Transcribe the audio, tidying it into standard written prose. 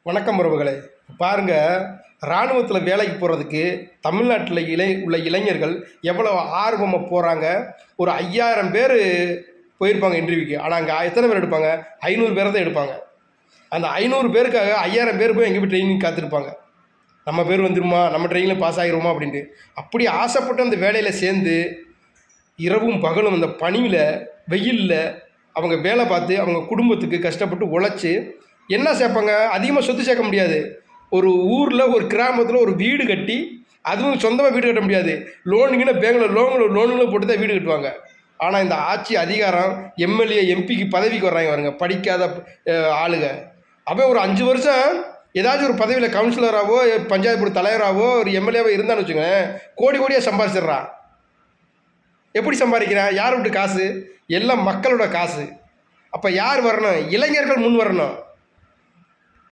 வணக்கம் உறவுகளே. பாருங்கள், இராணுவத்தில் வேலைக்கு போகிறதுக்கு தமிழ்நாட்டில் உள்ள இளைஞர்கள் எவ்வளோ ஆர்வமாக போகிறாங்க. ஒரு 5000 பேர் போயிருப்பாங்க இன்டர்வியூக்கு. ஆனால் அங்கே எத்தனை பேர் எடுப்பாங்க? 500 பேரை தான் எடுப்பாங்க. அந்த 500 பேருக்காக 5000 பேர் போய் எங்கே போய் ட்ரைனிங் காத்திருப்பாங்க. நம்ம பேர் வந்துருமா, நம்ம ட்ரெயினில் பாஸ் ஆகிருமா அப்படின்ட்டு. அப்படி ஆசைப்பட்டு அந்த வேலையில் சேர்ந்து இரவும் பகலும் அந்த பனியில் வெயிலில் அவங்க வேலை பார்த்து அவங்க குடும்பத்துக்கு கஷ்டப்பட்டு உழைச்சி என்ன சேர்ப்பாங்க? அதிகமாக சொத்து சேர்க்க முடியாது. ஒரு ஊரில் ஒரு கிராமத்தில் ஒரு வீடு கட்டி, அதுவும் சொந்தமாக வீடு கட்ட முடியாது. லோனுக்குன்னு பேங்கில் லோனுங்களும் போட்டு தான் வீடு கட்டுவாங்க. ஆனால் இந்த ஆட்சி அதிகாரம் எம்எல்ஏ எம்பிக்கு பதவிக்கு வர்றாங்க பாருங்க, படிக்காத ஆளுங்க. அப்போ ஒரு 5 வருஷம் ஏதாச்சும் ஒரு பதவியில் கவுன்சிலராகவோ பஞ்சாயத்து போர்டு தலைவராகவோ ஒரு எம்எல்ஏவோ இருந்தான்னு வச்சுக்கோங்க, கோடி கோடியாக சம்பாதிச்சிட்றான். எப்படி சம்பாதிக்கிறான்? யார் விட்டு காசு? எல்லாம் மக்களோட காசு. அப்போ யார் வரணும்? இளைஞர்கள் முன் வரணும்.